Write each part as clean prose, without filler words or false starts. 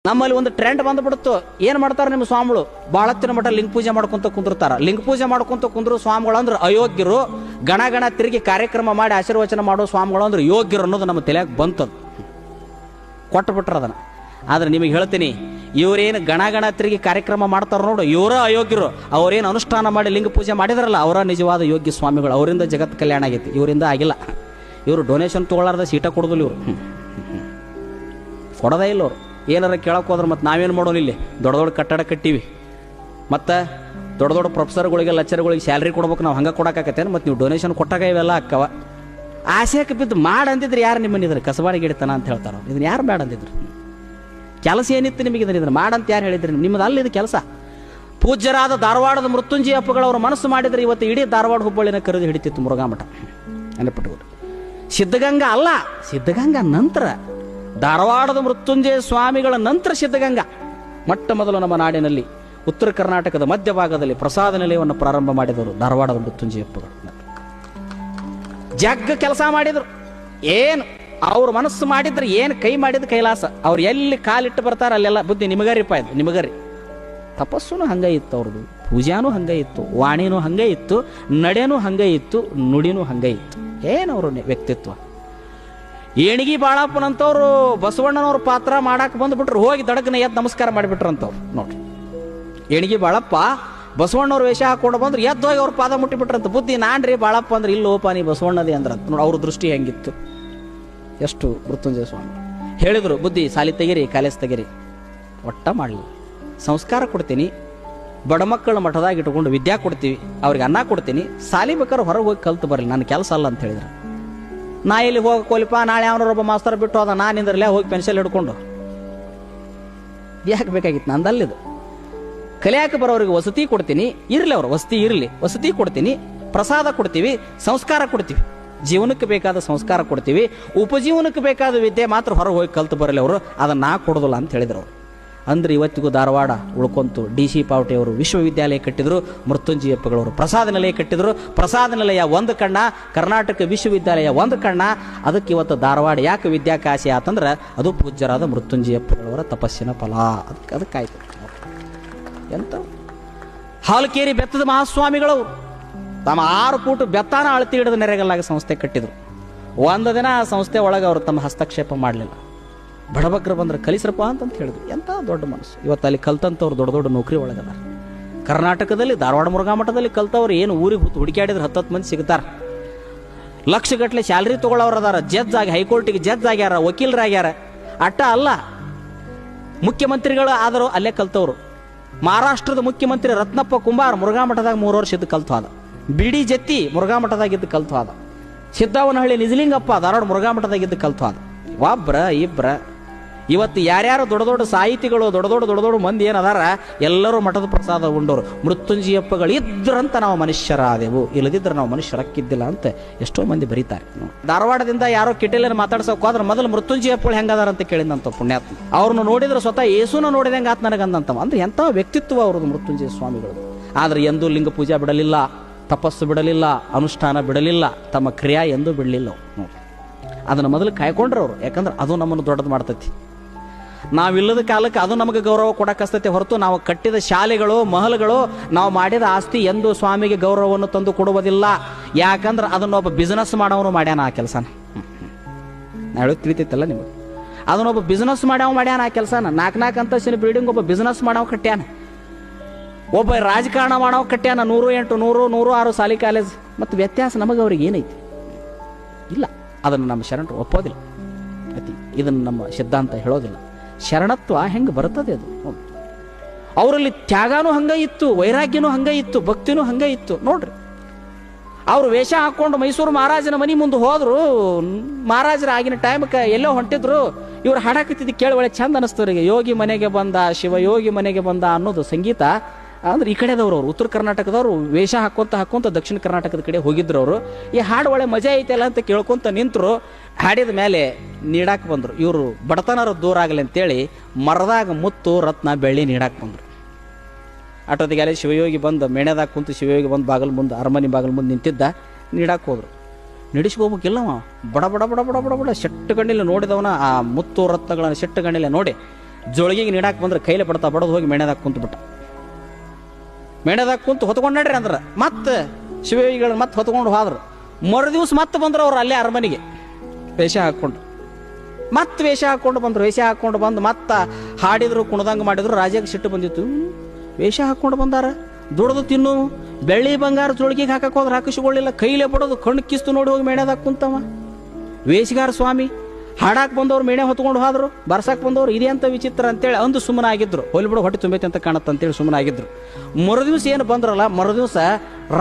ನಮ್ಮಲ್ಲಿ ಒಂದು ಟ್ರೆಂಡ್ ಬಂದ್ಬಿಡ್ತು. ಏನು ಮಾಡ್ತಾರೆ ನಿಮ್ಮ ಸ್ವಾಮಿಗಳು? ಬಾಳತ್ತಿನ ಮಠ ಲಿಂಗ ಪೂಜೆ ಮಾಡ್ಕೊಂತ ಕುಂದಿರ್ತಾರ. ಲಿಂಗ ಪೂಜೆ ಮಾಡ್ಕೊಂತ ಕುಂದ್ರು ಸ್ವಾಮಿಗಳು ಅಂದ್ರೆ ಅಯೋಗ್ಯರು, ಗಣ ತಿರುಗಿ ಕಾರ್ಯಕ್ರಮ ಮಾಡಿ ಆಶೀರ್ವಚನ ಮಾಡೋ ಸ್ವಾಮಿಗಳು ಅಂದ್ರೆ ಯೋಗ್ಯರು ಅನ್ನೋದು ನಮ್ಮ ತಲೆಯಾಗ ಬಂತದ್ದು, ಕೊಟ್ಟು ಬಿಟ್ರ ಅದನ್ನ. ಆದ್ರೆ ನಿಮಗೆ ಹೇಳ್ತೀನಿ, ಇವರೇನು ಗಣ ತಿರುಗಿ ಕಾರ್ಯಕ್ರಮ ಮಾಡ್ತಾರ ನೋಡು, ಇವರ ಅಯೋಗ್ಯರು. ಅವರೇನು ಅನುಷ್ಠಾನ ಮಾಡಿ ಲಿಂಗ ಪೂಜೆ ಮಾಡಿದ್ರಲ್ಲ, ಅವರ ನಿಜವಾದ ಯೋಗ್ಯ ಸ್ವಾಮಿಗಳು. ಅವರಿಂದ ಜಗತ್ ಕಲ್ಯಾಣ ಆಗೈತಿ, ಇವರಿಂದ ಆಗಿಲ್ಲ. ಇವರು ಡೊನೇಷನ್ ತೊಗೊಳ್ಳಾರ್ದ ಸೀಟ ಕೊಡೋದಿಲ್ಲ, ಇವರು ಕೊಡೋದೇ ಇಲ್ಲ. ಅವರು ಏನಾರ ಕೇಳಕ್ಕೆ ಹೋದ್ರೆ ಮತ್ತೆ ನಾವೇನು ಮಾಡೋಣ? ಇಲ್ಲಿ ದೊಡ್ಡ ದೊಡ್ಡ ಕಟ್ಟಡ ಕಟ್ಟಿವಿ, ಮತ್ತು ದೊಡ್ಡ ದೊಡ್ಡ ಪ್ರೊಫೆಸರ್ಗಳಿಗೆ ಲೆಕ್ಚರ್ಗಳಿಗೆ ಸ್ಯಾಲ್ರಿ ಕೊಡ್ಬೇಕು, ನಾವು ಹಂಗೆ ಕೊಡೋಕ್ಕಾಗತ್ತೇನು? ಮತ್ತು ನೀವು ಡೊನೇಷನ್ ಕೊಟ್ಟಾಗ ಇವೆಲ್ಲ ಅಕ್ಕವ. ಆಸೆಕ್ಕೆ ಬಿದ್ದು ಮಾಡಂದಿದ್ರೆ ಯಾರು ನಿಮ್ಮನ್ನಿದ್ರೆ ಕಸಬಾಡಿ ಗಿಡತನ ಅಂತ ಹೇಳ್ತಾರೋ. ಇದನ್ನ ಯಾರು ಬೇಡ ಅಂದಿದ್ರು? ಕೆಲಸ ಏನಿತ್ತು ನಿಮಗೆ? ಇದನ್ನು ಮಾಡಂತ ಯಾರು ಹೇಳಿದ್ರಿ? ನಿಮ್ಮದು ಅಲ್ಲಿ ಇದು ಕೆಲಸ. ಪೂಜ್ಯರಾದ ಧಾರವಾಡದ ಮೃತ್ಯುಂಜಯ ಅಪ್ಪಗಳವರು ಮನಸ್ಸು ಮಾಡಿದರೆ ಇವತ್ತು ಇಡೀ ಧಾರವಾಡ ಹುಬ್ಬಳ್ಳಿನ ಕರೆದು ಹಿಡಿತಿತ್ತು ಮುರುಘಾ ಮಠ. ನೆನಪಿಟ್ಟುಕೊಂಡು ಸಿದ್ಧಗಂಗಾ ಅಲ್ಲ, ಸಿದ್ಧಗಂಗಾ ನಂತರ, ಧಾರವಾಡದ ಮೃತ್ಯುಂಜಯ ಸ್ವಾಮಿಗಳ ನಂತರ ಸಿದ್ಧಗಂಗಾ. ಮೊಟ್ಟ ಮೊದಲು ನಮ್ಮ ನಾಡಿನಲ್ಲಿ ಉತ್ತರ ಕರ್ನಾಟಕದ ಮಧ್ಯಭಾಗದಲ್ಲಿ ಪ್ರಸಾದ ನಿಲಯವನ್ನು ಪ್ರಾರಂಭ ಮಾಡಿದವರು ಧಾರವಾಡದ ಮೃತ್ಯುಂಜಯಪ್ಪಗಳು. ಜಗ್ಗ ಕೆಲಸ ಮಾಡಿದರು. ಏನು ಅವ್ರ ಮನಸ್ಸು ಮಾಡಿದ್ರೆ, ಏನು ಕೈ ಮಾಡಿದ ಕೈಲಾಸ. ಅವ್ರು ಎಲ್ಲಿ ಕಾಲಿಟ್ಟು ಬರ್ತಾರೆ ಅಲ್ಲೆಲ್ಲ ಬುದ್ಧಿ ನಿಮಗರಿಪ್ಪ, ಇದು ನಿಮಗರಿ. ತಪಸ್ಸುನು ಹಂಗೆ ಇತ್ತು ಅವ್ರದ್ದು, ಪೂಜಾನೂ ಹಂಗೆ ಇತ್ತು, ವಾಣಿನೂ ಹಂಗೆ ಇತ್ತು, ನಡೆನೂ ಹಂಗೆ ಇತ್ತು, ನುಡಿನೂ ಹಂಗೆ ಇತ್ತು. ಏನವರು ವ್ಯಕ್ತಿತ್ವ. ಏಣಿಗಿ ಬಾಳಪ್ಪನಂತವ್ರು ಬಸವಣ್ಣನವ್ರ ಪಾತ್ರ ಮಾಡಕ್ಕೆ ಬಂದುಬಿಟ್ರು, ಹೋಗಿ ದಡಕನ ಎದ್ದು ನಮಸ್ಕಾರ ಮಾಡಿಬಿಟ್ರು ಅಂತವ್ರು. ನೋಡ್ರಿ, ಏಣಿಗಿ ಬಾಳಪ್ಪ ಬಸವಣ್ಣವ್ರ ವೇಷ ಹಾಕೊಂಡು ಬಂದ್ರು, ಎದ್ದು ಹೋಗಿ ಅವ್ರ ಪಾದ ಮುಟ್ಟಿಬಿಟ್ರಂತ. ಬುದ್ಧಿ ನಾನ್ರಿ ಬಾಳಪ್ಪ ಅಂದ್ರೆ ಇಲ್ಲೋಪ ನೀ ಬಸವಣ್ಣದೇ ಅಂದ್ರಂತ. ನೋಡಿ ಅವ್ರ ದೃಷ್ಟಿ ಹೆಂಗಿತ್ತು. ಎಷ್ಟು ಮೃತ್ಯುಂಜಯ ಸ್ವಾಮಿ ಹೇಳಿದ್ರು, ಬುದ್ಧಿ ಸಾಲಿ ತೆಗಿರಿ, ಕಾಲೇಜ್ ತೆಗಿರಿ, ಒಟ್ಟ ಮಾಡಲಿ, ಸಂಸ್ಕಾರ ಕೊಡ್ತೀನಿ, ಬಡ ಮಕ್ಕಳ ಮಠದಾಗ ಇಟ್ಕೊಂಡು ವಿದ್ಯಾ ಕೊಡ್ತೀವಿ, ಅವ್ರಿಗೆ ಅನ್ನ ಕೊಡ್ತೀನಿ, ಸಾಲಿ ಬೇಕಾದ್ರೆ ಹೊರಗೆ ಹೋಗಿ ಕಲ್ತು ಬರಲಿ, ನನ್ನ ಕೆಲಸ ಅಲ್ಲ ಅಂತ ಹೇಳಿದ್ರು. ನಾ ಇಲ್ಲಿ ಹೋಗಕ್ಕೋಲಿಪ್ಪ, ನಾಳೆ ಅವನೊಬ್ಬ ಮಾಸ್ತರ್ ಬಿಟ್ಟು ಹೋದ, ನಾನಿಂದ್ರಲ್ಲೇ ಹೋಗಿ ಪೆನ್ಸಿಲ್ ಹಿಡ್ಕೊಂಡು ಯಾಕೆ ಬೇಕಾಗಿತ್ತು? ನಂದಲ್ಲಿದು ಕಲಿಯಾಕೆ ಬರೋರಿಗೆ ವಸತಿ ಕೊಡ್ತೀನಿ, ಇರಲಿ ಅವ್ರು ವಸತಿ ಇರಲಿ, ವಸತಿ ಕೊಡ್ತೀನಿ, ಪ್ರಸಾದ ಕೊಡ್ತೀವಿ, ಸಂಸ್ಕಾರ ಕೊಡ್ತೀವಿ, ಜೀವನಕ್ಕೆ ಬೇಕಾದ ಸಂಸ್ಕಾರ ಕೊಡ್ತೀವಿ, ಉಪಜೀವನಕ್ಕೆ ಬೇಕಾದ ವಿದ್ಯೆ ಮಾತ್ರ ಹೊರಗೆ ಹೋಗಿ ಕಲ್ತು ಬರಲಿ ಅವರು, ಅದನ್ನು ನಾ ಕೊಡೋದಿಲ್ಲ ಅಂತ ಹೇಳಿದ್ರು ಅವರು. ಅಂದ್ರೆ ಇವತ್ತಿಗೂ ಧಾರವಾಡ ಉಳ್ಕೊಂತು. DC ಪಾವಟೆಯವರು ವಿಶ್ವವಿದ್ಯಾಲಯ ಕಟ್ಟಿದ್ರು, ಮೃತ್ಯುಂಜಯಪ್ಪಗಳವರು ಪ್ರಸಾದ ನಿಲಯ ಕಟ್ಟಿದ್ರು. ಪ್ರಸಾದ ನಿಲಯ ಒಂದು ಕಣ್ಣ, ಕರ್ನಾಟಕ ವಿಶ್ವವಿದ್ಯಾಲಯ ಒಂದು ಕಣ್ಣ. ಅದಕ್ಕೆ ಇವತ್ತು ಧಾರವಾಡ ಯಾಕೆ ವಿದ್ಯಾಕಾಶಿ ಆತಂದ್ರೆ ಅದು ಪೂಜ್ಯರಾದ ಮೃತ್ಯುಂಜಯಪ್ಪಗಳವರ ತಪಸ್ಸಿನ ಫಲ. ಅದಕ್ಕಾಯ್ತು. ಎಂತ ಹಾಲಕೇರಿ ಬೆತ್ತದ ಮಹಾಸ್ವಾಮಿಗಳು ತಮ್ಮ 6 ಫೂಟ್ ಬೆತ್ತಾನ ಅಳತಿ ಹಿಡಿದು ನೆರೆಗಲ್ಲಾಗ ಸಂಸ್ಥೆ ಕಟ್ಟಿದ್ರು. ಒಂದು ದಿನ ಆ ಸಂಸ್ಥೆ ಒಳಗೆ ಅವರು ತಮ್ಮ ಹಸ್ತಕ್ಷೇಪ ಮಾಡಲಿಲ್ಲ. ಬಡಬಗ್ರು ಬಂದ್ರೆ ಕಲಿಸ್ರಪ್ಪ ಅಂತ ಹೇಳಿದ್ರು. ಎಂಥ ದೊಡ್ಡ ಮನಸ್ಸು. ಇವತ್ತು ಅಲ್ಲಿ ಕಲ್ತಂಥವ್ರು ದೊಡ್ಡ ದೊಡ್ಡ ನೌಕರಿ ಒಳಗದ. ಕರ್ನಾಟಕದಲ್ಲಿ ಧಾರವಾಡ ಮುರುಘಾ ಮಠದಲ್ಲಿ ಕಲ್ತವ್ರು ಏನು ಊರಿಗೆ ಹುಡುಕಾಡಿದ್ರೆ 10 ಮಂದಿ ಸಿಗ್ತಾರೆ. ಲಕ್ಷಗಟ್ಟಲೆ ಸ್ಯಾಲ್ರಿ ತೊಗೊಳ್ಳೋರು ಅದಾರ. ಜಡ್ಜ್ ಆಗಿ ಹೈಕೋರ್ಟಿಗೆ ಜಡ್ಜ್ ಆಗ್ಯಾರ, ವಕೀಲರಾಗ್ಯಾರ. ಅಟ್ಟ ಅಲ್ಲ, ಮುಖ್ಯಮಂತ್ರಿಗಳು ಆದರೂ ಅಲ್ಲೇ ಕಲ್ತವ್ರು. ಮಹಾರಾಷ್ಟ್ರದ ಮುಖ್ಯಮಂತ್ರಿ ರತ್ನಪ್ಪ ಕುಂಬಾರ್ ಮುರುಘಾ ಮಠದಾಗ 3 ವರ್ಷ ಇದ್ದು ಕಲ್ತು ಆದ. ಬಿಡಿ ಜತ್ತಿ ಮುರುಘಾ ಮಠದಾಗಿದ್ದು ಕಲ್ತು ಆದ. ಸಿದ್ದಾವನಹಳ್ಳಿ ನಿಜಲಿಂಗಪ್ಪ ಧಾರವಾಡ ಮುರುಘಾ ಮಠದಾಗಿದ್ದು ಕಲ್ತು ಆದ. ಒಬ್ರ ಇಬ್ರ. ಇವತ್ತು ಯಾರ್ಯಾರು ದೊಡ್ಡ ದೊಡ್ಡ ಸಾಹಿತಿಗಳು, ದೊಡ್ಡ ದೊಡ್ಡ ಮಂದಿ ಏನದಾರ, ಎಲ್ಲರೂ ಮಠದ ಪ್ರಸಾದ ಉಂಡೋರು. ಮೃತ್ಯುಂಜಯಪ್ಪಗಳು ಇದ್ರಂತ ನಾವು ಮನುಷ್ಯರಾದೆವು, ಇಲ್ಲದಿದ್ರೆ ನಾವು ಮನುಷ್ಯರಕ್ಕಿದ್ದಿಲ್ಲ ಅಂತ ಎಷ್ಟೋ ಮಂದಿ ಬರೀತಾರೆ. ಧಾರವಾಡದಿಂದ ಯಾರೋ ಕಿಟೆಲನ್ನು ಮಾತಾಡ್ಸೋಕೆ ಹೋದ್ರೆ ಮೊದಲು ಮೃತ್ಯುಂಜಯಪ್ಪಗಳು ಹೆಂಗದಾರ ಅಂತ ಕೇಳಿದಂತ ಪುಣ್ಯಾತ್ಮ. ಅವ್ರನ್ನ ನೋಡಿದ್ರೆ ಸ್ವತಃ ಯೇಸುನ ನೋಡಿದಂಗೆ ಆತ್ ನನಗಂದಂತ. ಅಂದ್ರೆ ಎಂಥ ವ್ಯಕ್ತಿತ್ವ ಅವ್ರದ್ದು ಮೃತ್ಯುಂಜಯ ಸ್ವಾಮಿಗಳು. ಆದ್ರೆ ಎಂದೂ ಲಿಂಗ ಪೂಜೆ ಬಿಡಲಿಲ್ಲ, ತಪಸ್ಸು ಬಿಡಲಿಲ್ಲ, ಅನುಷ್ಠಾನ ಬಿಡಲಿಲ್ಲ, ತಮ್ಮ ಕ್ರಿಯಾ ಎಂದೂ ಬಿಡಲಿಲ್ಲ. ಅದನ್ನು ಮೊದಲು ಕಾಯ್ಕೊಂಡ್ರೆ ಅವರು. ಯಾಕಂದ್ರೆ ಅದು ನಮ್ಮನ್ನು ದೊಡ್ಡದು ಮಾಡ್ತೈತಿ. ನಾವಿಲ್ಲದ ಕಾಲಕ್ಕೆ ಅದು ನಮಗೆ ಗೌರವ ಕೊಡಕ್ಕಸ್ತೈತೆ ಹೊರತು ನಾವು ಕಟ್ಟಿದ ಶಾಲೆಗಳು, ಮಹಲ್ಗಳು, ನಾವು ಮಾಡಿದ ಆಸ್ತಿ ಎಂದು ಸ್ವಾಮಿಗೆ ಗೌರವವನ್ನು ತಂದು ಕೊಡುವುದಿಲ್ಲ. ಯಾಕಂದ್ರೆ ಅದನ್ನೊಬ್ಬ ಬಿಸ್ನೆಸ್ ಮಾಡೋನು ಮಾಡ್ಯಾನ ಆ ಕೆಲಸನ. ನಾಳೆ ತಿಳಿತೈತಲ್ಲ ನಿಮಗೆ. ಅದನ್ನೊಬ್ಬ ಬಿಸ್ನೆಸ್ ಮಾಡ್ಯಾನ ಆ ಕೆಲಸನ. 4 ಅಂತಸ್ತಿನ ಬಿಲ್ಡಿಂಗ್ ಒಬ್ಬ ಬಿಸ್ನೆಸ್ ಮಾಡವ ಕಟ್ಯಾನ. ಒಬ್ಬ ರಾಜಕಾರಣ ಮಾಡವ ಕಟ್ಯಾನ. 108, 100, 106 ಸಾಲಿ ಕಾಲೇಜ್. ಮತ್ತು ವ್ಯತ್ಯಾಸ ನಮಗೆ ಅವ್ರಿಗೆ ಏನೈತಿ? ಇಲ್ಲ. ಅದನ್ನು ನಮ್ಮ ಶರಣರು ಒಪ್ಪೋದಿಲ್ಲ. ಇದನ್ನು ನಮ್ಮ ಸಿದ್ಧಾಂತ ಹೇಳೋದಿಲ್ಲ. ಶರಣತ್ವ ಹೆಂಗೆ ಬರ್ತದೆ ಅದು. ಅವರಲ್ಲಿ ತ್ಯಾಗನೂ ಹಂಗೆ ಇತ್ತು, ವೈರಾಗ್ಯನೂ ಹಂಗೆ ಇತ್ತು, ಭಕ್ತಿನೂ ಹಂಗೆ ಇತ್ತು. ನೋಡ್ರಿ, ಅವರು ವೇಷ ಹಾಕೊಂಡು ಮೈಸೂರು ಮಹಾರಾಜನ ಮನೆ ಮುಂದೆ ಹೋದ್ರು. ಮಹಾರಾಜರ ಆಗಿನ ಟೈಮ್ಗೆ ಎಲ್ಲೋ ಹೊಂಟಿದ್ರು. ಇವ್ರು ಹಾಡಾಕತ್ತಿದ್ದು ಕೇಳಿ ಒಳ್ಳೆ ಚಂದ ಅನಿಸ್ತವ್ರಿಗೆ. ಯೋಗಿ ಮನೆಗೆ ಬಂದ, ಶಿವಯೋಗಿ ಮನೆಗೆ ಬಂದ ಅನ್ನೋದು ಸಂಗೀತ. ಅಂದ್ರೆ ಈ ಕಡೆದವ್ರು, ಅವರು ಉತ್ತರ ಕರ್ನಾಟಕದವರು ವೇಷ ಹಾಕೊಂತ ದಕ್ಷಿಣ ಕರ್ನಾಟಕದ ಕಡೆ ಹೋಗಿದ್ರು. ಅವರು ಈ ಹಾಡು ಒಳ್ಳೆ ಮಜಾ ಐತೆಲ್ಲ ಅಂತ ಕೇಳ್ಕೊಂತ ನಿಂತರು. ಹಾಡಿದ ಮೇಲೆ ನೀಡಾಕ್ ಬಂದರು. ಇವರು ಬಡತನರು ದೂರ ಆಗಲಿ ಅಂತೇಳಿ ಮರದಾಗ ಮುತ್ತು, ರತ್ನ, ಬೆಳ್ಳಿ ನೀಡಾಕ್ ಬಂದರು. ಅಟೋದಿಗೆ ಅಲ್ಲಿ ಶಿವಯೋಗಿ ಬಂದು ಮೇಣೆದಾಗ ಕುಂತು, ಶಿವಯೋಗಿ ಬಂದು ಬಾಗಲ್ ಮುಂದೆ, ಅರಮನೆ ಬಾಗಲ್ ಮುಂದೆ ನಿಂತಿದ್ದ. ನೀಡಾಕ್ ಹೋದ್ರು. ನಡೆಸ್ಕೋಬೇಕಿಲ್ಲವ. ಬಡ ಬಡ ಬಡ ಬಡ ಬಡ ಬಡ ಶೆಟ್ಟು ಗಣ್ಣಿಲೆ ನೋಡಿದವನ ಆ ಮುತ್ತು ರತ್ನಗಳನ್ನು ಶೆಟ್ಟು ಗಣ್ಣಿಲೆ ನೋಡಿ ಜೋಳಿಗೆಗೆ ನೀಡಾಕ್ ಬಂದ್ರೆ ಕೈಲಿ ಬಡ್ತಾ ಬಡದು ಹೋಗಿ ಮೇಣದಾಗ ಕುಂತು ಬಿಟ್ಟ. ಮೇಣದಾಗ ಕುಂತು ಹೊತ್ಕೊಂಡು ನಡ್ರಿ ಅಂದ್ರೆ ಮತ್ತೆ ಶಿವಯೋಗಿಗಳನ್ನ ಮತ್ತೆ ಹೊತ್ಕೊಂಡು ಹೋದ್ರು. ಮರುದಿವ್ಸ ಮತ್ತೆ ಬಂದ್ರು ಅವ್ರು ಅಲ್ಲೇ ಅರಮನೆಗೆ ವೇಷ ಹಾಕ್ಕೊಂಡು. ಮತ್ತೆ ವೇಷ ಹಾಕ್ಕೊಂಡು ಬಂದ್ರು. ವೇಷ ಹಾಕ್ಕೊಂಡು ಬಂದು ಮತ್ತೆ ಹಾಡಿದ್ರು, ಕುಣದಂಗ ಮಾಡಿದ್ರು. ರಾಜಾಗೆ ಸಿಟ್ಟು ಬಂದಿತ್ತು. ವೇಷ ಹಾಕ್ಕೊಂಡು ಬಂದಾರ, ದುಡ್ದು ತಿನ್ನು, ಬೆಳ್ಳಿ ಬಂಗಾರ ಜೋಳಿಗೆಗೆ ಹಾಕಕ್ ಹೋದ್ರೆ ಹಾಕಿಸಿಕೊಳ್ಳಿಲ್ಲ, ಕೈಲೇ ಬಡೋದು, ಕಣ್ಣು ಕಿಸ್ತು ನೋಡಿ ಹೋಗಿ ಮೇಣದಾಗ ಕುಂತವ. ವೇಷಗಾರ ಸ್ವಾಮಿ ಹಾಡಾಕ್ ಬಂದವ್ರು ಮೇಣೆ ಹೊತ್ಕೊಂಡು ಹೋದ್ರು, ಬರ್ಸಾಕ್ ಬಂದವ್ರು ಇದೇ ಅಂತ ವಿಚಿತ್ರ ಅಂತೇಳಿ ಅಂದು ಸುಮ್ಮನಾಗಿದ್ರು. ಹೋಲಿಬಿಡು ಹೊಟ್ಟೆ ತುಂಬೈತೆ ಅಂತ ಕಾಣುತ್ತೆ ಅಂತೇಳಿ ಸುಮ್ಮನಾಗಿದ್ರು. ಮರುದಿವ್ಸ ಏನು ಬಂದ್ರಲ್ಲ, ಮರುದಿವ್ಸ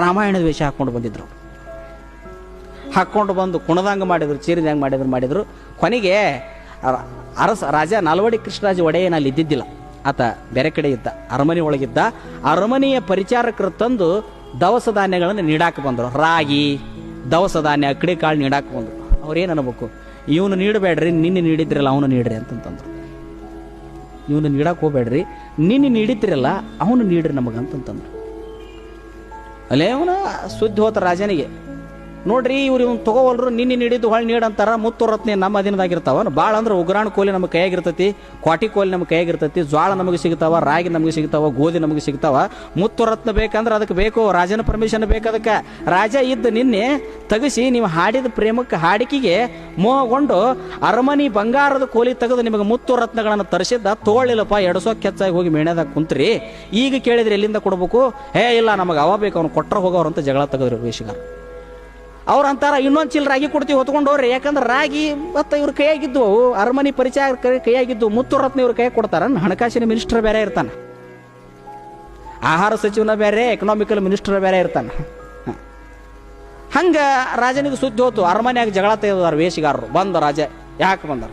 ರಾಮಾಯಣದ ವೇಷ ಹಾಕ್ಕೊಂಡು ಬಂದಿದ್ರು. ಹಾಕ್ಕೊಂಡು ಬಂದು ಕುಣದಂಗ ಮಾಡಿದ್ರು, ಚೀರಿದಂಗ ಮಾಡಿದ್ರು. ಕೊನೆಗೆ ರಾಜ ನಾಲ್ವಡಿ ಕೃಷ್ಣರಾಜ ಒಡೆಯನ ಅಲ್ಲಿ ಇದ್ದಿದ್ದಿಲ್ಲ, ಆತ ಬೇರೆ ಕಡೆ ಇದ್ದ, ಅರಮನೆ ಒಳಗಿದ್ದ. ಅರಮನೆಯ ಪರಿಚಾರಕರು ತಂದು ದವಸ ಧಾನ್ಯಗಳನ್ನು ನೀಡಾಕ ಬಂದರು. ರಾಗಿ, ದವಸ ಧಾನ್ಯ, ಅಕ್ಕಡಿ ಕಾಳು ನೀಡಾಕ ಬಂದರು. ಅವ್ರೇನು ಅನ್ಬೇಕು, ಇವನು ನೀಡಬೇಡ್ರಿ, ನಿನ್ನೆ ನೀಡಿದ್ರಲ್ಲ ಅವನು ನೀಡ್ರಿ ಅಂತಂತಂದ್ರು. ಇವನು ನೀಡಕ್ಕೆ ಹೋಗ್ಬೇಡ್ರಿ, ನಿನ್ನೆ ನೀಡಿದ್ರಲ್ಲ ಅವನು ನೀಡ್ರಿ ನಮಗಂತಂತಂದ್ರು. ಅಲ್ಲೇ ಅವನ ಸುದ್ದಿ ಹೋತ ರಾಜನಿಗೆ. ನೋಡ್ರಿ ಇವ್ರು ಇವ್ನು ತಗೋವಲ್ರು, ನಿನ್ನೆ ನೀಡಿದ್ದು ಹೊಳ್ಳಿ ನೀಡಂತಾರ. ಮುತ್ತುರತ್ನೆ ನಮ್ಮ ಅಧೀನದಾಗಿರ್ತಾವ. ಭಾಳ ಅಂದ್ರೆ ಉಗ್ರಾಣ ಕೋಲಿ ನಮ್ಮ ಕೈಯಾಗಿರ್ತೈತಿ, ಕ್ವಾಟಿ ಕೋಲಿ ನಮ್ಮ ಕೈಯಾಗಿರ್ತೈತಿ, ಜ್ವಾಳ ನಮಗೆ ಸಿಗ್ತಾವ, ರಾಗಿ ನಮಗೆ ಸಿಗ್ತಾವ, ಗೋಧಿ ನಮಗೆ ಸಿಗ್ತಾವ. ಮುತ್ತುರತ್ನ ಬೇಕಂದ್ರೆ ಅದಕ್ಕೆ ಬೇಕು ರಾಜನ ಪರ್ಮಿಷನ್ ಬೇಕು. ಅದಕ್ಕೆ ರಾಜ ಇದ್ದು ನಿನ್ನೆ ತೆಗಿಸಿ ನೀವು ಹಾಡಿದ ಪ್ರೇಮಕ್ಕೆ ಹಾಡಿಕೆಗೆ ಮೋಹಗೊಂಡು ಅರಮನಿ ಬಂಗಾರದ ಕೋಲಿ ತೆಗೆದು ನಿಮಗೆ ಮುತ್ತುರತ್ನಗಳನ್ನು ತರಿಸಿದ್ದ. ತೋಳಿಲ್ಲಪ್ಪ, ಎಡಸೋಕೆ ಹೆಚ್ಚಾಗಿ ಹೋಗಿ ಮೇಣದಾಗ ಕುಂತ್ರಿ. ಈಗ ಕೇಳಿದ್ರೆ ಎಲ್ಲಿಂದ ಕೊಡ್ಬೇಕು? ಇಲ್ಲ ನಮಗೆ ಅವ ಬೇಕು, ಅವ್ನು ಕೊಟ್ಟರೆ ಹೋಗೋರು ಅಂತ ಜಗಳ ತೆಗೆದ್ರು ವೇಷಗಾರ. ಅವ್ರು ಅಂತಾರ ಇನ್ನೊಂದು ಚೀಲ ರಾಗಿ ಕೊಡ್ತೀವಿ ಹೊತ್ಕೊಂಡು ಹೋಗ್ರಿ. ಯಾಕಂದ್ರೆ ರಾಗಿ ಮತ್ತು ಇವ್ರ ಕೈಯಾಗಿದ್ದು, ಅರಮನೆ ಪರಿಚಯ ಕೈಯಾಗಿದ್ದು. ಮುತ್ತುರತ್ನ ಇವ್ರ ಕೈ ಕೊಡ್ತಾರ. ಹಣಕಾಸಿನ ಮಿನಿಸ್ಟರ್ ಬೇರೆ ಇರ್ತಾನೆ, ಆಹಾರ ಸಚಿವನ ಬೇರೆ, ಎಕನಾಮಿಕಲ್ ಮಿನಿಸ್ಟರ್ ಬೇರೆ ಇರ್ತಾನೆ. ಹಂಗ ರಾಜನಿಗೆ ಸುದ್ದಿ ಹೋತು, ಅರಮನೆಯಾಗ ಜಗಳ ತೆಗೆದಾರ ವೇಷಗಾರರು. ಬಂದ ರಾಜ ಯಾಕೆ ಬಂದಾರ?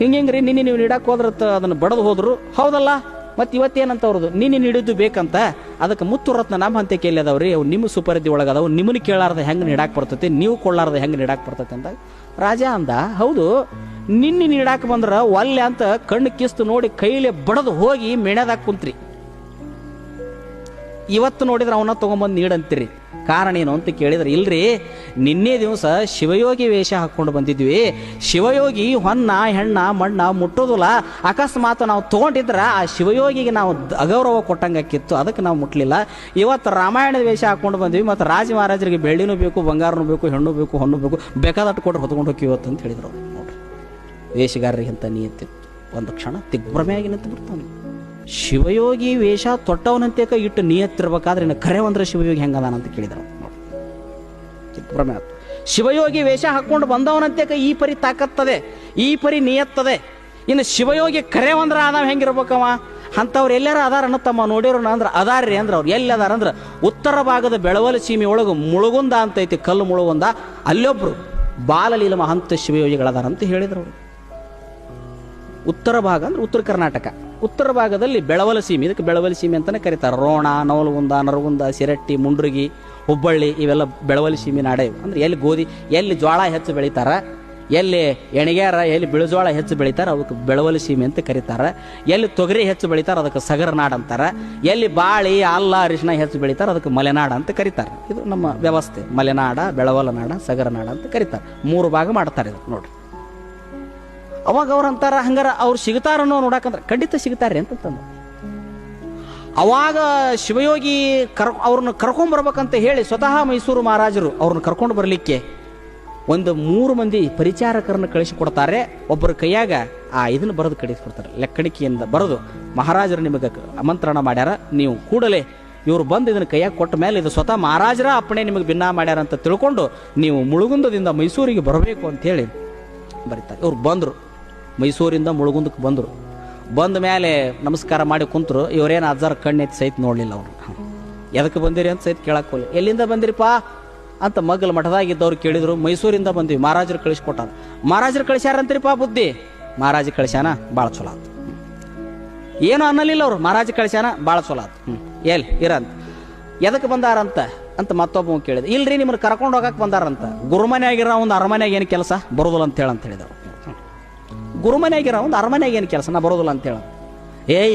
ಹಿಂಗ್ರಿ ನಿನ್ನೆ ನೀವು ನೀಡಕ್ಕೆ ಹೋದ್ರತ್ತ ಅದನ್ನು ಬಡದು ಹೋದ್ರು. ಹೌದಲ್ಲ, ಮತ್ತು ಇವತ್ತೇನಂತ ಅವ್ರದ್ದು ನಿನ್ನೆ ನೀಡಿದ್ದು ಬೇಕಂತ. ಅದಕ್ಕೆ ಮುತ್ತುರತ್ನ ನಮ್ಮ ಹಂತೆ ಕೇಳಿ ಅದಾವ್ರಿ, ಅವು ನಿಮ್ಮ ಸುಪರಿಧಿ ಒಳಗದಾವು, ನಿಮ್ಮನ್ನು ಕೇಳಾರ್ದ ಹೆಂಗೆ ನೀಡಾಕ್ ಬರ್ತೈತಿ, ನೀವು ಕೊಳ್ಳಾರ್ದ ಹೆಂಗೆ ನೀಡಾಕ್ ಬರ್ತೈತಿ ಅಂತ ರಾಜ ಅಂದ. ಹೌದು, ನಿನ್ನೆ ನೀಡಾಕ ಬಂದ್ರ ಒಲ್ಲೆ ಅಂತ ಕಣ್ಣು ಕಿಸ್ತು ನೋಡಿ ಕೈಲೇ ಬಡದು ಹೋಗಿ ಮೇಣದಾಗ ಕುಂತ್ರಿ. ಇವತ್ತು ನೋಡಿದ್ರೆ ಅವನ್ನ ತಗೊಂಬಂದು ನೀಡಂತೀರಿ. ಕಾರಣ ಏನು ಅಂತ ಕೇಳಿದ್ರೆ, ಇಲ್ರಿ ನಿನ್ನೆ ದಿವಸ ಶಿವಯೋಗಿ ವೇಷ ಹಾಕ್ಕೊಂಡು ಬಂದಿದ್ವಿ. ಶಿವಯೋಗಿ ಹೊನ್ನ ಹೆಣ್ಣ ಮಣ್ಣ ಮುಟ್ಟೋದಿಲ್ಲ. ಅಕಸ್ಮಾತ್ ನಾವು ತೊಗೊಂಡಿದ್ರೆ ಆ ಶಿವಯೋಗಿಗೆ ನಾವು ಅಗೌರವ ಕೊಟ್ಟಂಗಾಕಿತ್ತು, ಅದಕ್ಕೆ ನಾವು ಮುಟ್ಲಿಲ್ಲ. ಇವತ್ತು ರಾಮಾಯಣದ ವೇಷ ಹಾಕ್ಕೊಂಡು ಬಂದ್ವಿ. ಮತ್ತು ರಾಜ ಮಹಾರಾಜರಿಗೆ ಬೆಳ್ಳಿನೂ ಬೇಕು, ಬಂಗಾರನೂ ಬೇಕು, ಹೆಣ್ಣು ಬೇಕು, ಹೊಣ್ಣು ಬೇಕು, ಬೇಕಾದಟ್ಟು ಕೊಟ್ಟು ಹೊತ್ಕೊಂಡು ಹೋಗಿ ಇವತ್ತು ಅಂತ ಹೇಳಿದ್ರು. ನೋಡ್ರಿ, ವೇಷಗಾರರಿಗೆ ಅಂತ ನಿಯತ್ತಿತ್ತು. ಒಂದು ಕ್ಷಣ ದಿಗ್ಭ್ರಮೆಯಾಗಿ ನಿಂತು ಬಿಡ್ತಾನೆ. ಶಿವಯೋಗಿ ವೇಷ ತೊಟ್ಟವನಂತೇಕ ಇಟ್ಟು ನಿಯತ್ತಿರ್ಬೇಕಾದ್ರೆ ಇನ್ನು ಕರೆ ಅಂದ್ರೆ ಶಿವಯೋಗಿ ಹೆಂಗದಾನ ಅಂತ ಕೇಳಿದ್ರು. ದಿಗ್ಭ್ರಮೆ ಆಯ್ತು. ಶಿವಯೋಗಿ ವೇಷ ಹಾಕ್ಕೊಂಡು ಬಂದವನಂತೇಕ ಈ ಪರಿ ತಾಕತ್ತದೆ, ಈ ಪರಿ ನಿಯತ್ತದೆ. ಇನ್ನು ಶಿವಯೋಗಿ ಕರೆ ಅಂದ್ರೆ ಅದಾವ ಹೆಂಗಿರ್ಬೇಕವ? ಅಂಥವ್ರು ಎಲ್ಲಾರ ಅದಾರ ಅನ್ನತ್ತಮ್ಮ ನೋಡಿರೋಣ ಅಂದ್ರೆ ಅದಾರ್ರಿ ಅಂದ್ರೆ ಅವ್ರು ಎಲ್ಲಿ ಅದಾರ ಅಂದ್ರೆ ಉತ್ತರ ಭಾಗದ ಬೆಳವಲ ಸೀಮೆ ಒಳಗೆ ಮುಳುಗುಂದ ಅಂತೈತಿ, ಕಲ್ಲು ಮುಳುಗುಂದ, ಅಲ್ಲೊಬ್ರು ಬಾಲಲೀಲಮ ಹಂತ ಶಿವಯೋಗಿಗಳದಾರ ಅಂತ ಹೇಳಿದ್ರು ಅವರು. ಉತ್ತರ ಭಾಗ ಅಂದ್ರೆ ಉತ್ತರ ಕರ್ನಾಟಕ, ಉತ್ತರ ಭಾಗದಲ್ಲಿ ಬೆಳವಲ ಸೀಮೆ, ಇದಕ್ಕೆ ಬೆಳವಲ ಸೀಮೆ ಅಂತಾನೆ ಕರೀತಾರೆ. ರೋಣ, ನವಲಗುಂದ, ನರಗುಂದ, ಸಿರಟ್ಟಿ, ಮುಂಡ್ರಗಿ, ಹುಬ್ಬಳ್ಳಿ ಇವೆಲ್ಲ ಬೆಳವಲ ಸೀಮೆ ನಾಡೆ. ಅಂದ್ರೆ ಎಲ್ಲಿ ಗೋಧಿ, ಎಲ್ಲಿ ಜ್ವಾಳ ಹೆಚ್ಚು ಬೆಳೀತಾರ, ಎಲ್ಲಿ ಎಣಿಗ್ಯಾರ, ಎಲ್ಲಿ ಬಿಳುಜೋಳ ಹೆಚ್ಚು ಬೆಳೀತಾರೆ ಅದಕ್ಕೆ ಬೆಳವಲ ಸೀಮೆ ಅಂತ ಕರೀತಾರೆ. ಎಲ್ಲಿ ತೊಗರಿ ಹೆಚ್ಚು ಬೆಳೀತಾರೆ ಅದಕ್ಕೆ ಸಗರ ನಾಡು ಅಂತಾರೆ. ಎಲ್ಲಿ ಬಾಳಿ, ಅಲ್ಲ, ಅರಿಶಿನ ಹೆಚ್ಚು ಬೆಳೀತಾರೆ ಅದಕ್ಕೆ ಮಲೆನಾಡ ಅಂತ ಕರೀತಾರೆ. ಇದು ನಮ್ಮ ವ್ಯವಸ್ಥೆ. ಮಲೆನಾಡ, ಬೆಳವಲ ನಾಡ, ಸಗರ ನಾಡ ಅಂತ ಕರೀತಾರೆ. 3 ಭಾಗ ಮಾಡ್ತಾರೆ ಇದು ನೋಡ್ರಿ. ಅವಾಗ ಅವ್ರು ಅಂತಾರ, ಹಂಗಾರ ಅವ್ರು ಸಿಗ್ತಾರನ್ನೋ ನೋಡಕಂದ್ರೆ ಖಂಡಿತ ಸಿಗ್ತಾರೆ ಅಂತಂದು. ಅವಾಗ ಶಿವಯೋಗಿ ಅವ್ರನ್ನ ಕರ್ಕೊಂಡ್ಬರ್ಬೇಕಂತ ಹೇಳಿ ಸ್ವತಃ ಮೈಸೂರು ಮಹಾರಾಜರು ಅವ್ರನ್ನ ಕರ್ಕೊಂಡು ಬರಲಿಕ್ಕೆ ಒಂದು 3 ಮಂದಿ ಪರಿಚಾರಕರನ್ನು ಕಳಿಸಿಕೊಡ್ತಾರೆ. ಒಬ್ಬರ ಕೈಯಾಗ ಇದನ್ನು ಬರೆದು ಕಳಿಸ್ಕೊಡ್ತಾರೆ, ಲೆಕ್ಕಣಿಕೆಯಿಂದ ಬರೆದು, ಮಹಾರಾಜರು ನಿಮಗೆ ಆಮಂತ್ರಣ ಮಾಡ್ಯಾರ, ನೀವು ಕೂಡಲೇ ಇವರು ಬಂದು ಇದನ್ನು ಕೈಯಾಗ ಕೊಟ್ಟ ಮೇಲೆ ಇದು ಸ್ವತಃ ಮಹಾರಾಜರ ಅಪ್ಪಣೆ ನಿಮಗೆ ಭಿನ್ನ ಮಾಡ್ಯಾರ ಅಂತ ತಿಳ್ಕೊಂಡು ನೀವು ಮುಳುಗುಂದದಿಂದ ಮೈಸೂರಿಗೆ ಬರಬೇಕು ಅಂತೇಳಿ ಬರೀತಾರೆ. ಇವ್ರು ಬಂದರು, ಮೈಸೂರಿಂದ ಮುಳುಗುಂದಕ್ಕೆ ಬಂದರು. ಬಂದ ಮೇಲೆ ನಮಸ್ಕಾರ ಮಾಡಿ ಕುಂತರು. ಇವರೇನು ಅಜ್ಜಾರ ಕಣ್ಣೆತ್ತಿ ಸಹಿತ ನೋಡಲಿಲ್ಲ ಅವರು. ಎದಕ್ಕೆ ಬಂದಿರಿ ಅಂತ ಸಹಿತ ಕೇಳಕ್ಕೆ ಹೋಗಲಿ. ಎಲ್ಲಿಂದ ಬಂದಿರಿಪ್ಪ ಅಂತ ಮಗ್ಗಲ ಮಠದಾಗಿದ್ದವ್ರು ಕೇಳಿದ್ರು. ಮೈಸೂರಿಂದ ಬಂದ್ವಿ, ಮಹಾರಾಜರು ಕಳಿಸ್ಕೊಟ್ಟಾರ. ಮಹಾರಾಜರು ಕಳಿಸ್ಯಾರಂತೀರಿಪ್ಪ ಬುದ್ಧಿ? ಮಹಾರಾಜ ಕಳಿಸ್ಯಾನ, ಭಾಳ ಚಲೋ ಆತು. ಏನು ಅನ್ನಲಿಲ್ಲ ಅವರು, ಮಹಾರಾಜ ಕಳಿಸ್ಯಾನ, ಭಾಳ ಚಲೋ ಆತು. ಎಲ್ಲಿ ಇರಂತ, ಎದಕ್ಕೆ ಬಂದಾರಂತ ಅಂತ ಮತ್ತೊಬ್ಬ ಕೇಳಿದ. ಇಲ್ರಿ ನಿಮ್ಮನ್ನು ಕರ್ಕೊಂಡು ಹೋಗಕ್ಕೆ ಬಂದಾರಂತ. ಗುರುಮನೆಯಾಗಿರೋ ಒಂದು ಅರಮನೆಯಾಗ ಏನು ಕೆಲಸ, ಬರೋದಿಲ್ಲ ಅಂತೇಳಿ ಅಂತ ಹೇಳಿದ್ರು. ಗುರುಮನೆಯಾಗಿರೋ ಒಂದು ಅರಮನೆಯಾಗ ಏನು ಕೆಲಸ, ನಾ ಬರೋದಿಲ್ಲ ಅಂತೇಳ.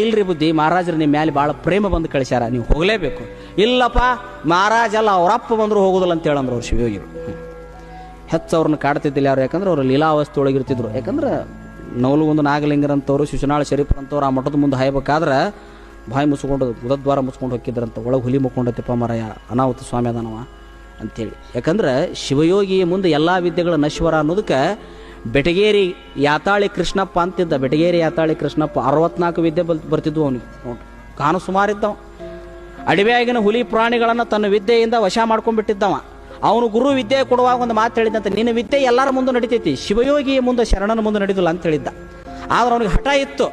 ಇಲ್ರಿ ಬುದ್ಧಿ, ಮಹಾರಾಜರು ನಿಮ್ಮ ಮೇಲೆ ಭಾಳ ಪ್ರೇಮ ಬಂದು ಕಳಿಸ್ಯಾರ, ನೀವು ಹೋಗಲೇಬೇಕು. ಇಲ್ಲಪ್ಪ ಮಹಾರಾಜ ಅಲ್ಲ, ಅವರಪ್ಪ ಬಂದರು ಹೋಗೋದಿಲ್ಲ ಅಂತೇಳಂದ್ರು ಅವ್ರು ಶಿವಯೋಗಿರು. ಹೆಚ್ಚು ಅವ್ರನ್ನ ಕಾಡ್ತಿದ್ದಿಲ್ಲ ಯಾರು, ಯಾಕಂದ್ರೆ ಅವ್ರು ಲೀಲಾವಸ್ಥೆ ಒಳಗಿರ್ತಿದ್ರು. ಯಾಕಂದ್ರೆ ನವಲುಗುಂದ ನಾಗಲಿಂಗರಂಥವ್ರು ಶಿಶುನಾಳ ಶರೀಫರಂಥವ್ರು ಆ ಮಠದ ಮುಂದೆ ಹಾಯ್ಬೇಕಾದ್ರೆ ಬಾಯಿ ಮುಚ್ಕೊಂಡು ಗುದದ್ವಾರ ಮುಚ್ಕೊಂಡು ಹೋಗಿದ್ರಂತ, ಒಳಗೆ ಹುಲಿ ಮುಕ್ಕೊಂಡೈತಿಪ್ಪ ಮರಯ ಅನಾಹುತ ಸ್ವಾಮಿ ಅದಾನವ ಅಂತೇಳಿ. ಯಾಕಂದ್ರೆ ಶಿವಯೋಗಿಯ ಮುಂದೆ ಎಲ್ಲ ವಿದ್ಯೆಗಳ ನಶ್ವರ ಅನ್ನೋದಕ್ಕೆ ಬೆಟಗೇರಿ ಯಾತಾಳಿ ಕೃಷ್ಣಪ್ಪ ಅಂತಿದ್ದ. ಬೆಟಗೇರಿ ಯಾತಾಳಿ ಕೃಷ್ಣಪ್ಪ 64 ವಿದ್ಯೆ ಬರ್ತಿದ್ವು ಅವನಿಗೆ. ನೋಡ್ರಿ, ಕಾನು ಸುಮಾರಿದ್ದವ. ಅಡವ್ಯಾಗಿನ ಹುಲಿ ಪ್ರಾಣಿಗಳನ್ನು ತನ್ನ ವಿದ್ಯೆಯಿಂದ ವಶ ಮಾಡ್ಕೊಂಡ್ಬಿಟ್ಟಿದ್ದವ. ಅವನು ಗುರು ವಿದ್ಯೆ ಕೊಡುವಾಗ ಒಂದು ಮಾತು ಹೇಳಿದಂತೆ, ನಿನ್ನ ವಿದ್ಯೆ ಎಲ್ಲರ ಮುಂದೆ ನಡೀತೈತಿ, ಶಿವಯೋಗಿಯ ಮುಂದೆ ಶರಣನ ಮುಂದೆ ನಡೀದಿಲ್ಲ ಅಂತ ಹೇಳಿದ್ದ. ಆದ್ರೆ ಅವನಿಗೆ ಹಠ ಇತ್ತು,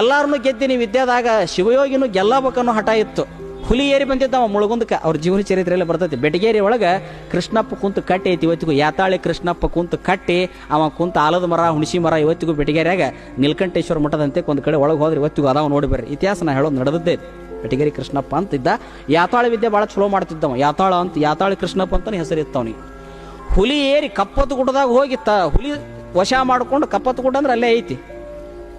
ಎಲ್ಲರನ್ನೂ ಗೆದ್ದಿನಿ ವಿದ್ಯಾದಾಗ ಶಿವಯೋಗಿನೂ ಗೆಲ್ಲಬೇಕನ್ನೋ ಹಠ ಇತ್ತು. ಹುಲಿ ಏರಿ ಬಂದಿದ್ದವ ಮುಳುಗುಂದಕ್ಕೆ. ಅವ್ರ ಜೀವನ ಚರಿತ್ರೆಯಲ್ಲಿ ಬರ್ತೈತಿ. ಬೆಟಗೇರಿ ಒಳಗೆ ಕೃಷ್ಣಪ್ಪ ಕುಂತು ಕಟ್ಟಿ ಐತಿ ಇವತ್ತಿಗೂ. ಯಾತಾಳಿ ಕೃಷ್ಣಪ್ಪ ಕುಂತು ಕಟ್ಟಿ ಅವ ಕುಂತ ಆಲದ ಮರ ಹುಣಸಿ ಮರ ಇವತ್ತಿಗೂ ಬೆಟಗೇರಿಯಾಗ ನೀಲಕಂಠೇಶ್ವರ ಮಠದಂತೆ ಒಂದು ಕಡೆ ಒಳಗೆ ಹೋದ್ರೆ ಇವತ್ತಿಗೂ ಅದಾವ ನೋಡಿ ಬರ್ರಿ. ಇತಿಹಾಸ ನಾ ಹೇಳೋದು ನಡೆದದ್ದೇ. ಬೆಟಗೇರಿ ಕೃಷ್ಣಪ್ಪ ಅಂತಿದ್ದ. ಯಾತಾಳಿ ವಿದ್ಯೆ ಭಾಳ ಚಲೋ ಮಾಡ್ತಿದ್ದವ. ಯಾತಾಳಿ ಕೃಷ್ಣಪ್ಪ ಅಂತಾನೆ ಹೆಸರಿತ್ತವನಿಗೆ. ಹುಲಿ ಏರಿ ಕಪ್ಪತ್ತು ಗುಡ್ಡದಾಗ ಹೋಗಿ ಹುಲಿ ವಶ ಮಾಡ್ಕೊಂಡು, ಕಪ್ಪತ್ತು ಗುಡ್ಡ ಅಂದ್ರೆ ಅಲ್ಲೇ ಐತಿ,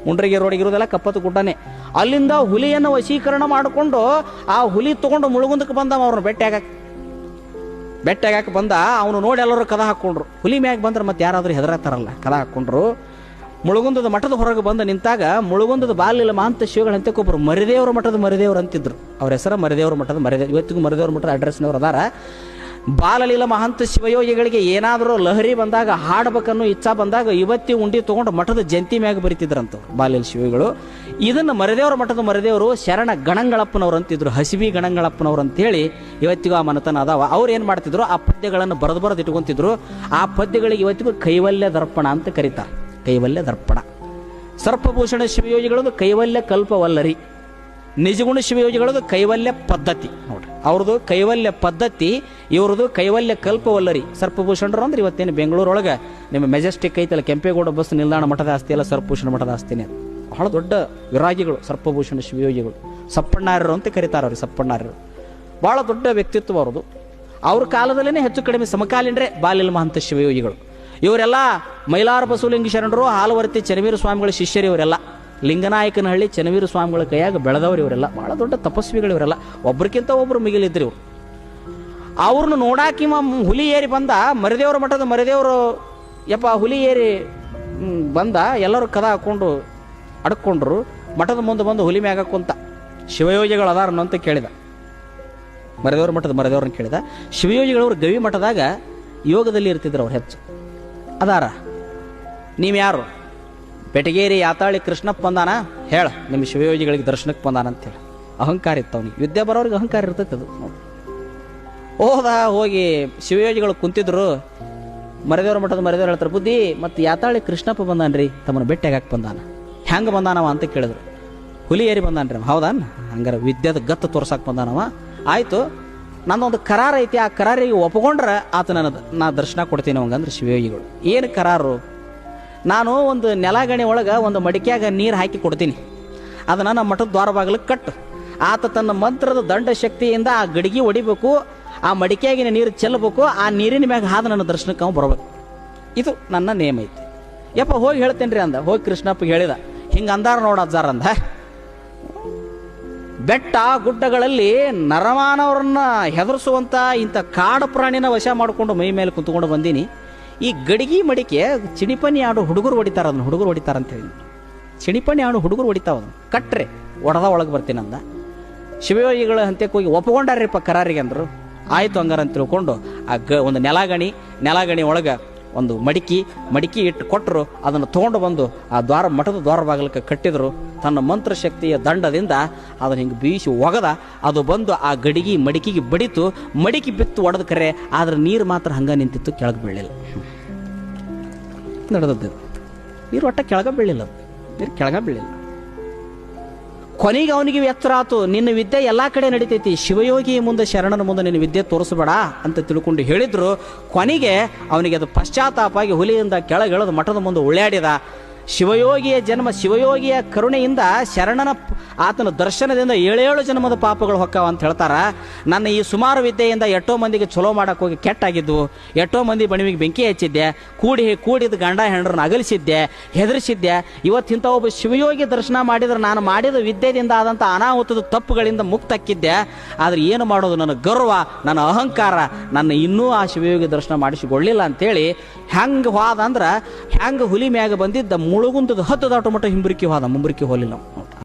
ಮುಂಡ್ರಿಗೆ ರೋಡಿಗೆ ಇರೋದೆಲ್ಲ ಕಪ್ಪತ್ತು ಗುಡ್ಡನೇ. ಅಲ್ಲಿಂದ ಹುಲಿಯನ್ನು ವಶೀಕರಣ ಮಾಡಿಕೊಂಡು ಆ ಹುಲಿ ತಗೊಂಡು ಮುಳುಗುಂದಕ್ಕೆ ಬಂದವ. ಅವ್ರನ್ನ ಬೆಟ್ಟಾಗಕ್ಕೆ ಬಂದ. ಅವನು ನೋಡಿ ಎಲ್ಲರೂ ಕದ ಹಾಕ್ಕೊಂಡ್ರು. ಹುಲಿ ಮ್ಯಾಗ ಬಂದ್ರೆ ಮತ್ತೆ ಯಾರಾದ್ರೂ ಹೆದರಾತಾರಲ್ಲ, ಕದ ಹಾಕ್ಕೊಂಡ್ರು. ಮುಳುಗುಂದದ ಮಠದ ಹೊರಗೆ ಬಂದು ನಿಂತಾಗ ಮುಳುಗುಂದದ ಬಾಲಿಲ್ಲ ಮಹಂತ ಶಿವಗಳ ಅಂತ್ಯಕ್ಕೊಬ್ಬರು ಮರಿದೇವ್ರ ಮಠದ ಮರಿದೇವ್ರು ಅಂತಿದ್ರು. ಅವ್ರ ಹೆಸರ ಮರಿದೇವ್ರ ಮಠದ ಮರಿದೇವ್. ಇವತ್ತಿಗೂ ಮರಿದೇವ್ರ ಮಠದ ಅಡ್ರೆಸ್ನವ್ರು ಅದಾರ. ಬಾಲಲೀಲ ಮಹಂತ ಶಿವಯೋಗಿಗಳಿಗೆ ಏನಾದರೂ ಲಹರಿ ಬಂದಾಗ, ಹಾಡ್ಬೇಕನ್ನೋ ಇಚ್ಛಾ ಬಂದಾಗ ಇವತ್ತಿ ಉಂಡಿ ತೊಗೊಂಡು ಮಠದ ಜಂತಿ ಮ್ಯಾಗ ಬರಿತಿದ್ರಂತವ್ರು ಬಾಲಲೀಲ ಶಿವಯೋಗಿಗಳು. ಇದನ್ನು ಮರಿದೇವ್ರ ಮಠದ ಮರಿದೇವರು ಶರಣ ಗಣಂಗಳಪ್ಪನವ್ರು ಅಂತಿದ್ರು. ಹಸಿಬಿ ಗಣಂಗಳಪ್ಪನವ್ರು ಅಂತೇಳಿ ಇವತ್ತಿಗೂ ಆ ಮನತನ ಅದಾವ. ಅವ್ರು ಏನು ಮಾಡ್ತಿದ್ರು, ಆ ಪದ್ಯಗಳನ್ನು ಬರೆದು ಇಟ್ಕೊಂತಿದ್ರು. ಆ ಪದ್ಯಗಳಿಗೆ ಇವತ್ತಿಗೂ ಕೈವಲ್ಯ ದರ್ಪಣ ಅಂತ ಕರೀತಾರೆ. ಕೈವಲ್ಯ ದರ್ಪಣ. ಸರ್ಪಭೂಷಣ ಶಿವಯೋಗಿಗಳದು ಕೈವಲ್ಯ ಕಲ್ಪವಲ್ಲರಿ. ನಿಜಗುಣ ಶಿವಯೋಗಿಗಳದು ಕೈವಲ್ಯ ಪದ್ಧತಿ. ನೋಡ್ರಿ, ಅವ್ರದ್ದು ಕೈವಲ್ಯ ಪದ್ಧತಿ, ಇವ್ರದ್ದು ಕೈವಲ್ಯ ಕಲ್ಪವಲ್ಲರಿ. ಸರ್ಪಭೂಷಣರು ಅಂದ್ರೆ ಇವತ್ತೇನು ಬೆಂಗಳೂರೊಳಗೆ ನಿಮ್ಮ ಮೆಜೆಸ್ಟಿಕ್ ಐತಲ್ಲ, ಕೆಂಪೇಗೌಡ ಬಸ್ ನಿಲ್ದಾಣ ಮಠದ ಆಸ್ತಿ ಅಲ್ಲ, ಸರ್ಪಭೂಷಣ ಮಠದ ಆಸ್ತಿನೇ. ಬಹಳ ದೊಡ್ಡ ವಿರಾಗಿಗಳು ಸರ್ಪಭೂಷಣ ಶಿವಯೋಗಿಗಳು. ಸಪ್ಪಣ್ಣಾರ್ಯರು ಅಂತ ಕರೀತಾರೆ ಅವ್ರಿಗೆ. ಸಪ್ಪಣ್ಣಾರ್ಯರು ಬಹಳ ದೊಡ್ಡ ವ್ಯಕ್ತಿತ್ವ ಅವ್ರದ್ದು. ಅವ್ರ ಕಾಲದಲ್ಲೇ ಹೆಚ್ಚು ಕಡಿಮೆ ಸಮಕಾಲೀನರೇ ಬಾಲಲೀಲ ಮಹಂತ ಶಿವಯೋಗಿಗಳು. ಇವರೆಲ್ಲ ಮೈಲಾರ ಬಸವಲಿಂಗ ಶರಣರು, ಹಾಲವರ್ತಿ ಚನ್ನವೀರ ಸ್ವಾಮಿಗಳ ಶಿಷ್ಯರು. ಇವರೆಲ್ಲ ಲಿಂಗನಾಯಕನಹಳ್ಳಿ ಚನ್ನವೀರ ಸ್ವಾಮಿಗಳ ಕೈಯಾಗ ಬೆಳೆದವರು. ಇವರೆಲ್ಲ ಬಹಳ ದೊಡ್ಡ ತಪಸ್ವಿಗಳು. ಇವರೆಲ್ಲ ಒಬ್ರಿಗಿಂತ ಒಬ್ರು ಮಿಗಿಲಿದ್ರು ಇವರು. ಅವ್ರನ್ನ ನೋಡಾಕಿ ಹುಲಿ ಏರಿ ಬಂದ. ಮರಿದೇವ್ರ ಮಠದ ಮರಿದೇವರು ಯಪ್ಪ ಹುಲಿ ಏರಿ ಬಂದ. ಎಲ್ಲರೂ ಕದ ಹಾಕೊಂಡು ಅಡ್ಕೊಂಡ್ರು. ಮಠದ ಮುಂದೆ ಬಂದು ಹುಲಿ ಮ್ಯಾಗ ಕುಂತ. ಶಿವಯೋಗಿಗಳು ಅದಾರನು ಅಂತ ಕೇಳಿದ. ಮರಿದೇವ್ರ ಮಠದ ಮರಿದೇವ್ರನ್ನ ಕೇಳಿದ. ಶಿವಯೋಗಿಗಳವ್ರು ಗವಿ ಮಠದಾಗ ಯೋಗದಲ್ಲಿ ಇರ್ತಿದ್ರು. ಅವ್ರು ಹೆಚ್ಚು ಅದಾರ. ನೀವು ಯಾರು? ಬೆಟಗೇರಿ ಯಾತಾಳಿ ಕೃಷ್ಣಪ್ಪ ಬಂದಾನ, ಹೇಳ ನಿಮ್ಮ ಶಿವಯೋಗಿಗಳಿಗೆ ದರ್ಶನಕ್ಕೆ ಬಂದಾನ ಅಂತೇಳಿ. ಅಹಂಕಾರ ಇತ್ತು ಅವನಿಗೆ. ವಿದ್ಯೆ ಬರೋರಿಗೆ ಅಹಂಕಾರ ಇರ್ತೈತೆ ಅದು. ಹೋದ, ಹೋಗಿ ಶಿವಯೋಗಿಗಳು ಕುಂತಿದ್ರು. ಮರಿದೇವ್ರ ಮಠದ ಮರಿದೇವ್ರು ಹೇಳ್ತಾರೆ, ಬುದ್ಧಿ ಮತ್ತು ಯಾತಾಳಿ ಕೃಷ್ಣಪ್ಪ ಬಂದಾನ್ರಿ, ತಮ್ಮನ್ನು ಭೇಟಿಯಾಗಕ್ಕೆ ಬಂದಾನ. ಹೆಂಗೆ ಬಂದಾನವ ಅಂತ ಕೇಳಿದ್ರು. ಹುಲಿ ಏರಿ ಬಂದಾನ್ರಿ. ಹೌದಾನ? ಹಂಗಾರೆ ವಿದ್ಯೆದ ಗತ್ತು ತೋರ್ಸಕ್ಕೆ ಬಂದಾನವ. ಆಯಿತು, ನನ್ನೊಂದು ಕರಾರ ಐತಿ, ಆ ಕರಾರಿಗೆ ಒಪ್ಕೊಂಡ್ರೆ ಆತ ನಾ ದರ್ಶನ ಕೊಡ್ತೀನಿ ಅವಂಗಂದ್ರೆ ಶಿವಯೋಗಿಗಳು. ಏನು ಕರಾರು? ನಾನು ಒಂದು ನೆಲಗಣಿ ಒಳಗೆ ಒಂದು ಮಡಿಕೆಯಾಗ ನೀರು ಹಾಕಿ ಕೊಡ್ತೀನಿ, ಅದನ್ನು ನಮ್ಮ ಮಠದ ದ್ವಾರ ಬಾಗಿಲಿಗೆ ಕಟ್ಟು. ಆತ ತನ್ನ ಮಂತ್ರದ ದಂಡ ಶಕ್ತಿಯಿಂದ ಆ ಗಡಿಗೆ ಹೊಡಿಬೇಕು, ಆ ಮಡಿಕೆಯಾಗಿನ ನೀರು ಚೆಲ್ಲಬೇಕು, ಆ ನೀರಿನ ಮ್ಯಾಗ ಹಾದು ನನ್ನ ದರ್ಶನಕ್ಕೆ ಅವ್ನು ಬರಬೇಕು. ಇದು ನನ್ನ ನೇಮ ಐತಿ. ಯಪ್ಪ ಹೋಗಿ ಹೇಳ್ತೇನೆ ರೀ ಅಂದ. ಹೋಗಿ ಕೃಷ್ಣಪ್ಪಗೆ ಹೇಳಿದ. ಹಿಂಗೆ ಅಂದಾರ ನೋಡ ಅಜ್ಜಾರ ಅಂದ. ಬೆಟ್ಟ ಗುಡ್ಡಗಳಲ್ಲಿ ನರಮಾನವರನ್ನ ಹೆದರಿಸುವಂಥ ಇಂಥ ಕಾಡು ಪ್ರಾಣಿನ ವಶ ಮಾಡಿಕೊಂಡು ಮೈ ಮೇಲೆ ಕುಂತ್ಕೊಂಡು ಬಂದೀನಿ. ಈ ಗಡಿಗೆ ಮಡಿಕೆ ಚಿಣಿಪನಿ ಆಡು ಹುಡುಗರು ಹೊಡಿತಾರ, ಅದನ್ನು ಹುಡುಗರು ಹೊಡಿತಾರಂತ ಹೇಳಿ. ಚಿಣಿಪನಿ ಆಡು ಹುಡುಗರು ಹೊಡಿತಾವ, ಅದನ್ನು ಕಟ್ರೆ ಒಡೆದ ಒಳಗೆ ಬರ್ತೀನಿ ಅಂದ. ಶಿವಯೋಗಿಗಳ ಹಂತಕ್ಕೆ ಹೋಗಿ ಒಪ್ಕೊಂಡಾರ್ರಿಪ್ಪ ಕರಾರಿಗೆ ಅಂದರು. ಆಯಿತು ಹಂಗಾರ ಅಂತ ತಿಳ್ಕೊಂಡು ಒಂದು ನೆಲಗಣಿ ಒಳಗೆ ಒಂದು ಮಡಿಕೆ ಇಟ್ಟು ಕೊಟ್ಟರು. ಅದನ್ನು ತೊಗೊಂಡು ಬಂದು ಆ ಮಠದ ದ್ವಾರ ಬಾಗಿಲಕ್ಕೆ ಕಟ್ಟಿದ್ರು. ತನ್ನ ಮಂತ್ರಶಕ್ತಿಯ ದಂಡದಿಂದ ಅದನ್ನು ಹಿಂಗೆ ಬೀಸಿ ಒಗದ ಅದು ಬಂದು ಆ ಮಡಿಕೆಗೆ ಬಡಿತು. ಮಡಿಕೆ ಬಿತ್ತು ಒಡೆದು ಕರೆ, ಆದ್ರೆ ನೀರು ಮಾತ್ರ ಹಂಗ ನಿಂತಿತ್ತು, ಕೆಳಗೆ ಬೀಳಲಿಲ್ಲ. ನಡೆದದ್ದು ನೀರು ಒಟ್ಟ ಕೆಳಗೆ ಬೀಳಲಿಲ್ಲ. ನೀರು ಕೆಳಗೆ ಬೀಳಲಿಲ್ಲ. ಕೊನೆಗೆ ಅವನಿಗೆ ಎಚ್ಚರ ಆತು, ನಿನ್ನ ವಿದ್ಯೆ ಎಲ್ಲ ಕಡೆ ನಡೀತೈತಿ, ಶಿವಯೋಗಿ ಮುಂದೆ ಶರಣನ ಮುಂದೆ ನಿನ್ನ ವಿದ್ಯೆ ತೋರಿಸಬೇಡ ಅಂತ ತಿಳ್ಕೊಂಡು ಹೇಳಿದ್ರು. ಕೊನೆಗೆ ಅವನಿಗೆ ಅದು ಪಶ್ಚಾತ್ತಾಪ ಆಗಿ ಹುಲಿಯಿಂದ ಕೆಳಗೆಳೆದು ಮಠದ ಮುಂದೆ ಉಳ್ಯಾಡಿದ. ಶಿವಯೋಗಿಯ ಜನ್ಮ, ಶಿವಯೋಗಿಯ ಕರುಣೆಯಿಂದ ಶರಣನ ಆತನ ದರ್ಶನದಿಂದ 7 ಜನ್ಮದ ಪಾಪಗಳು ಹೊಕ್ಕಾವ ಅಂತ ಹೇಳ್ತಾರ. ನನ್ನ ಈ ಸುಮಾರು ವಿದ್ಯೆಯಿಂದ ಎಷ್ಟೋ ಮಂದಿಗೆ ಚಲೋ ಮಾಡಕ್ಕೆ ಹೋಗಿ ಕೆಟ್ಟಾಗಿದ್ವು, ಎಷ್ಟೋ ಮಂದಿ ಬಣಿವಿಗೆ ಬೆಂಕಿ ಹಚ್ಚಿದ್ದೆ, ಕೂಡಿದ ಗಂಡ ಹೆಂಡ್ರನ್ನ ಅಗಲಿಸಿದ್ದೆ, ಹೆದರಿಸಿದ್ದೆ. ಇವತ್ತಿಂಥ ಒಬ್ಬ ಶಿವಯೋಗಿ ದರ್ಶನ ಮಾಡಿದ್ರೆ ನಾನು ಮಾಡಿದ ವಿದ್ಯೆಯಿಂದ ಆದಂಥ ಅನಾಹುತದ ತಪ್ಪುಗಳಿಂದ ಮುಕ್ತಕ್ಕಿದ್ದೆ. ಆದರೆ ಏನು ಮಾಡೋದು, ನನ್ನ ಗರ್ವ, ನನ್ನ ಅಹಂಕಾರ ನನ್ನ ಇನ್ನೂ ಆ ಶಿವಯೋಗಿ ದರ್ಶನ ಮಾಡಿಸಿಕೊಳ್ಳಿಲ್ಲ ಅಂತೇಳಿ ಹೆಂಗೆ ಹೋದಂದ್ರೆ, ಹೆಂಗೆ ಹುಲಿ ಮ್ಯಾಗ ಬಂದಿದ್ದ ಮುಳುಗುಂದದ ಹತ್ತು ದಾಟೋ ಮಟ್ಟ ಹಿಂಬರಿಕೆ ಹೋದ ಮುಂಬರಿಕೆ ಹೋಲಿಲ್ಲ ಅವ್ನು.